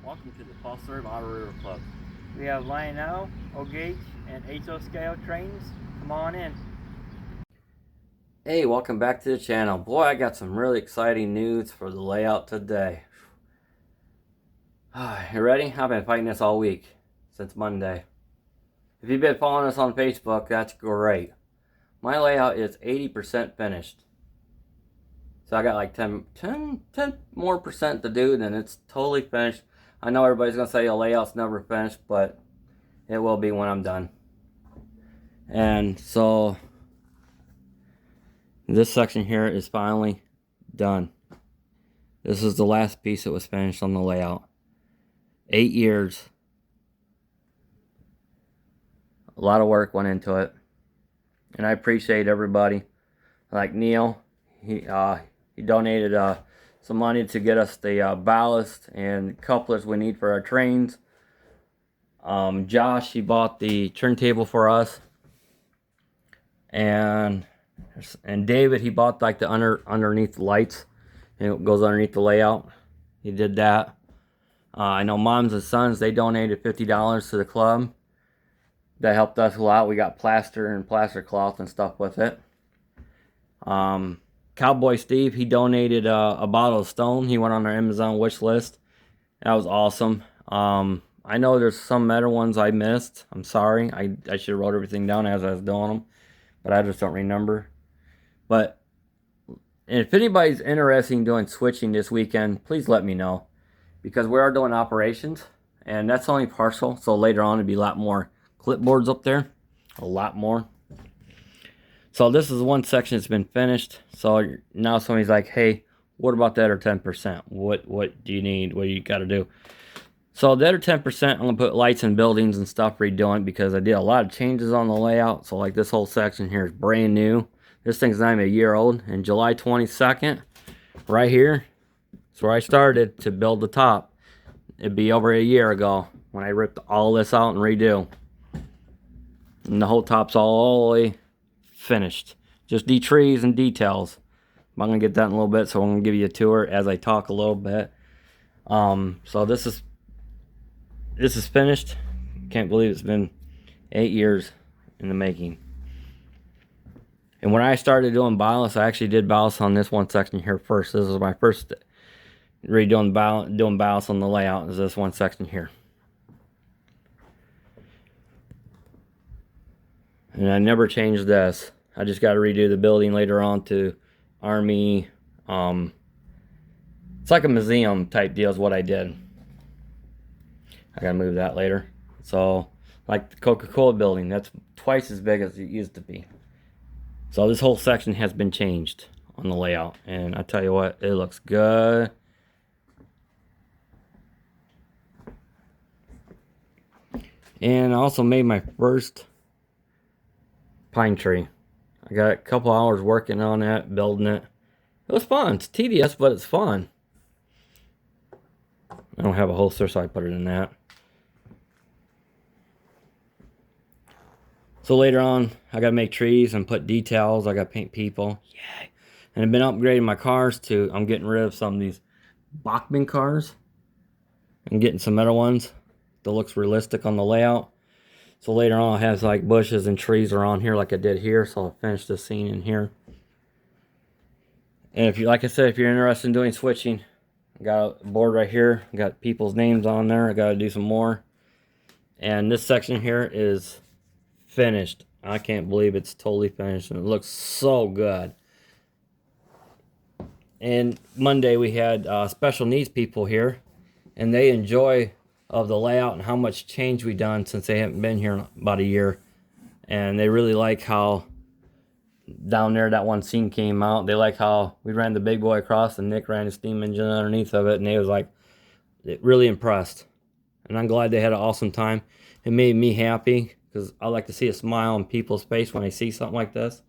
Welcome to the Paul Serve Auto River Club. We have Lionel, O-Gauge, and HO scale trains. Come on in. Hey, welcome back to the channel. Boy, I got some really exciting news for the layout today. You ready? I've been fighting this all week, since Monday. If you've been following us on Facebook, that's great. My layout is 80% finished. So I got like 10 more percent to do, then it's totally finished. I know everybody's going to say a layout's never finished, but it will be when I'm done. And so this section here is finally done. This is the last piece that was finished on the layout. 8 years. A lot of work went into it. And I appreciate everybody. Like Neil, he donated some money to get us the ballast and couplers we need for our trains. Josh, he bought the turntable for us. And David, he bought like the underneath lights. It goes underneath the layout. He did that. I know Moms and Sons, they donated $50 to the club. That helped us a lot. We got plaster and plaster cloth and stuff with it. Cowboy Steve, he donated a bottle of Stone. He went on our Amazon wish list. That was awesome. I know there's some metal ones I missed. I'm sorry. I should have wrote everything down as I was doing them, but I just don't remember. But if anybody's interested in doing switching this weekend, please let me know, because we are doing operations, and that's only partial. So later on, it'll be a lot more clipboards up there, a lot more. So this is one section that's been finished. So now somebody's like, hey, what about the other 10%? What do you need? What do you got to do? So the other 10%, I'm going to put lights and buildings and stuff redoing, because I did a lot of changes on the layout. So like this whole section here is brand new. This thing's not even a year old. And July 22nd, right here, that's where I started to build the top. It'd be over a year ago when I ripped all this out and redo. And the whole top's all the way finished. Just trees and details. I'm going to get that in a little bit, so I'm going to give you a tour as I talk a little bit. So this is finished. Can't believe it's been 8 years in the making. And when I started doing ballast, I actually did ballast on this one section here first. This was my first doing ballast on the layout, is this one section here. And I never changed this. I just got to redo the building later on to Army. It's like a museum type deal is what I did. I got to move that later. So, like the Coca-Cola building, that's twice as big as it used to be. So this whole section has been changed on the layout. And I tell you what, it looks good. And I also made my first pine tree. I got a couple hours working on that, building it. It was fun. It's tedious, but it's fun. I don't have a holster, so I put it in that. So later on, I got to make trees and put details. I got to paint people. Yay. And I've been upgrading my cars to, I'm getting rid of some of these Bachmann cars. I'm getting some metal ones that looks realistic on the layout. So later on, I'll have like bushes and trees around here like I did here. So I'll finish the scene in here. And if you, like I said, if you're interested in doing switching, I got a board right here. I got people's names on there. I got to do some more. And this section here is finished. I can't believe it's totally finished, and it looks so good. And Monday we had special needs people here, and they enjoy of the layout and how much change we done since they haven't been here in about a year. And they really like how down there that one scene came out. They like how we ran the big boy across and Nick ran his steam engine underneath of it, and they was like really impressed. And I'm glad they had an awesome time. It made me happy, because I like to see a smile on people's face when I see something like this.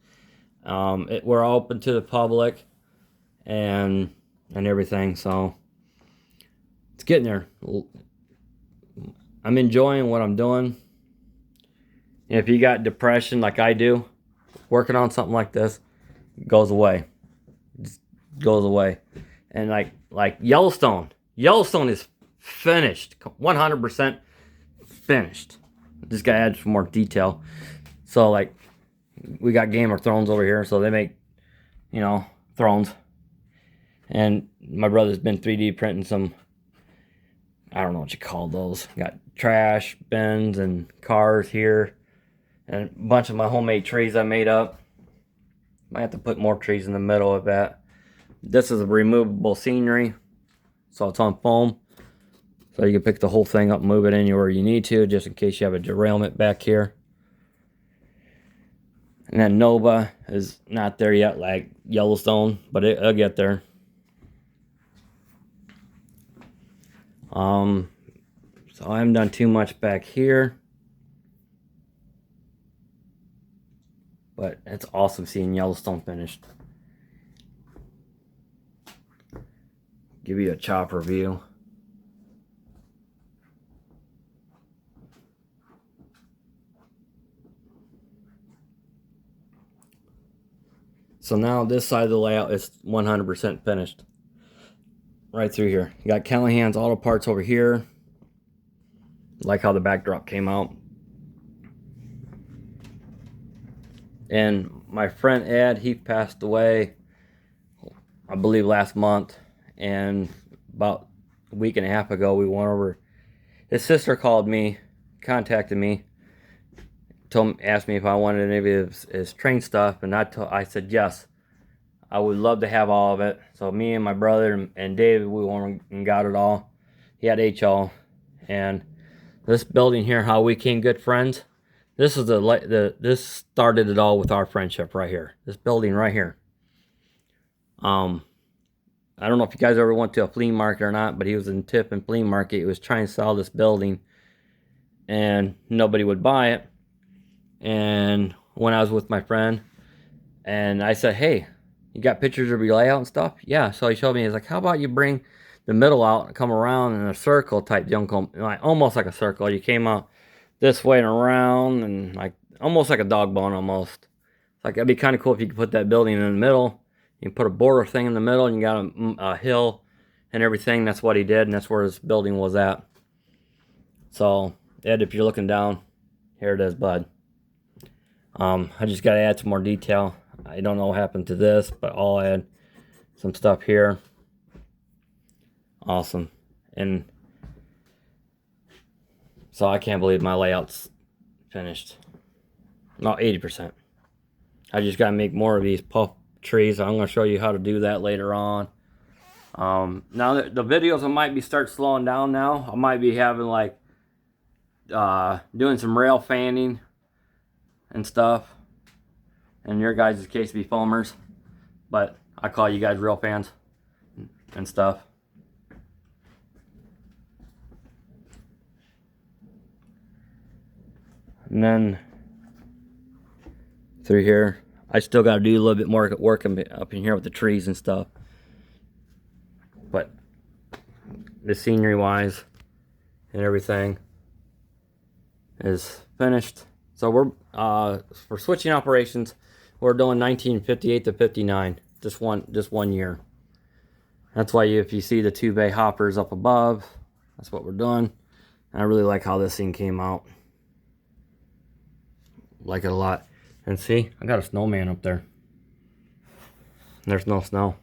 We're open to the public and everything, so it's getting there. I'm enjoying what I'm doing. And if you got depression like I do, working on something like this goes away. Just goes away. And like Yellowstone is finished, 100% finished. This guy adds some more detail. So like, we got Game of Thrones over here, so they make, you know, thrones. And my brother's been 3D printing some, I don't know what you call those. Got trash bins and cars here, and a bunch of my homemade trees I made up. Might have to put more trees in the middle of that. This is a removable scenery, so it's on foam. So you can pick the whole thing up and move it anywhere you need to, just in case you have a derailment back here. And then Nova is not there yet, like Yellowstone, but it'll get there. So I haven't done too much back here, but it's awesome seeing Yellowstone finished. Give you a chopper view. So now this side of the layout is 100% finished. Right through here. You got Callahan's Auto Parts over here. Like how the backdrop came out. And my friend Ed, he passed away, I believe last month. And about a week and a half ago, we went over. His sister called me, contacted me, asked me if I wanted any of his train stuff, and I said yes. I would love to have all of it. So me and my brother and David, we went and got it all. He had HL, and this building here, how we became good friends. This is this started it all with our friendship right here. This building right here. I don't know if you guys ever went to a flea market or not, but he was in Tiffin Flea Market. He was trying to sell this building, and nobody would buy it. And when I was with my friend, and I said, hey, you got pictures of your layout and stuff? Yeah. So he showed me, he's like, how about you bring the middle out and come around in a circle type deal, like almost like a circle. You came out this way and around, and like almost like a dog bone almost. Like, it'd be kind of cool if you could put that building in the middle. You can put a border thing in the middle, and you got a hill and everything. That's what he did, and that's where his building was at. So, Ed, if you're looking down, here it is, bud. I just got to add some more detail. I don't know what happened to this, but I'll add some stuff here. Awesome. And so I can't believe my layout's finished. Not 80%. I just got to make more of these puff trees. I'm going to show you how to do that later on. Now the videos I might be start slowing down now. I might be having like doing some rail fanning and stuff. In your guys' case, be foamers, but I call you guys rail fans and stuff. And then through here, I still got to do a little bit more work up in here with the trees and stuff. But the scenery wise and everything is finished. So we're for switching operations, we're doing 1958 to 59, just one year. That's why if you see the 2-bay hoppers up above, that's what we're doing. And I really like how this thing came out. Like it a lot. And see, I got a snowman up there. There's no snow.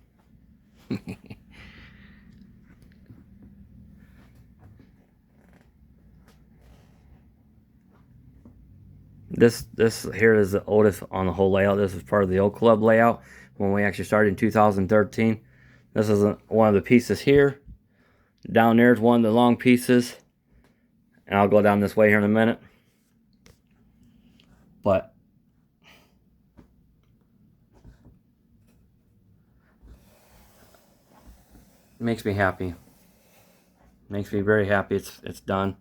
This here is the oldest on the whole layout. This is part of the old club layout when we actually started in 2013. This is one of the pieces here. Down there is one of the long pieces. And I'll go down this way here in a minute. But it makes me happy. Makes me very happy it's done.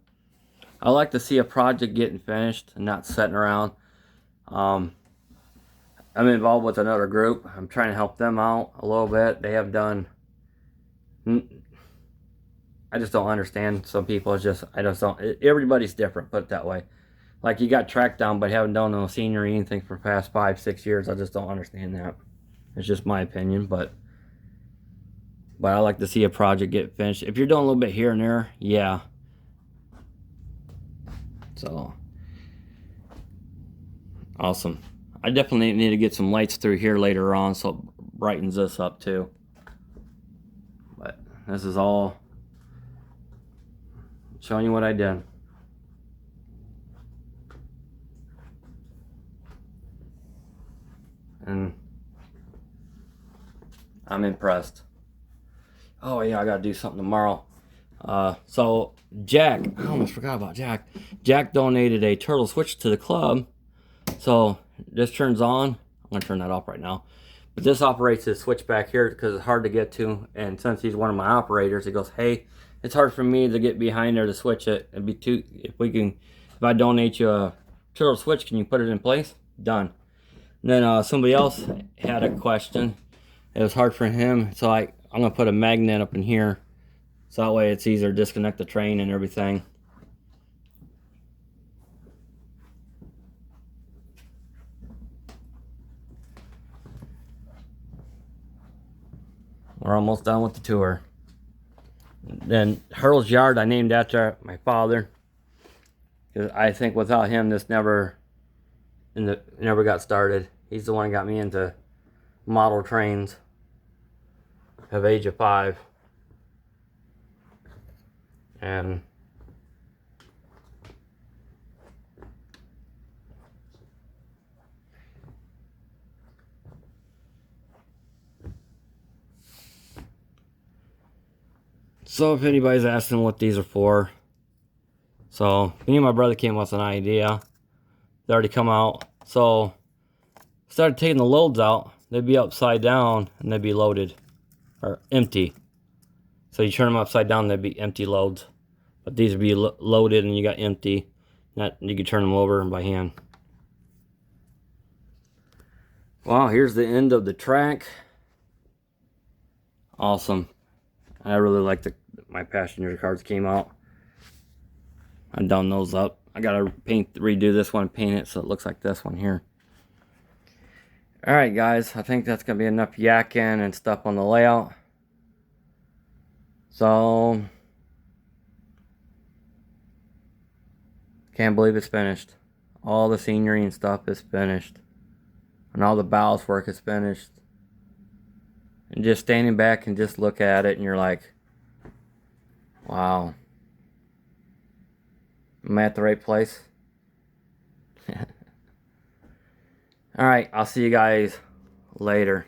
I like to see a project getting finished and not sitting around. I'm involved with another group. I'm trying to help them out a little bit. They have done... I just don't understand some people. It's just, I just don't... Everybody's different, put it that way. Like, you got tracked down but haven't done no scenery or anything for the past 5-6 years. I just don't understand that. It's just my opinion, but... But I like to see a project get finished. If you're doing a little bit here and there, yeah. So, awesome. I definitely need to get some lights through here later on so it brightens this up too. But this is all showing you what I did. And I'm impressed. Oh yeah, I gotta do something tomorrow. So Jack, I almost forgot about Jack. Jack donated a turtle switch to the club. So this turns on. I'm gonna turn that off right now. But this operates his switch back here because it's hard to get to. And since he's one of my operators, he goes, "Hey, it's hard for me to get behind there to switch it. It'd be too. If I donate you a turtle switch, can you put it in place?" Done. And then somebody else had a question. It was hard for him, so I'm gonna put a magnet up in here, so that way it's easier to disconnect the train and everything. We're almost done with the tour. Then Hurl's Yard I named after my father, because I think without him this never got started. He's the one that got me into model trains at the age of 5. And so if anybody's asking what these are for, so me and my brother came up with an idea. They already come out. So started taking the loads out. They'd be upside down and they'd be loaded or empty. So you turn them upside down, they'd be empty loads. But these would be loaded and you got empty. That you could turn them over by hand. Wow, here's the end of the track. Awesome. I really like my passenger cars came out. I done those up. I gotta redo this one and paint it so it looks like this one here. Alright guys, I think that's gonna be enough yakking and stuff on the layout. So can't believe it's finished. All the scenery and stuff is finished. And all the ballast work is finished. And just standing back and just look at it and you're like, wow. Am I at the right place? Alright, I'll see you guys later.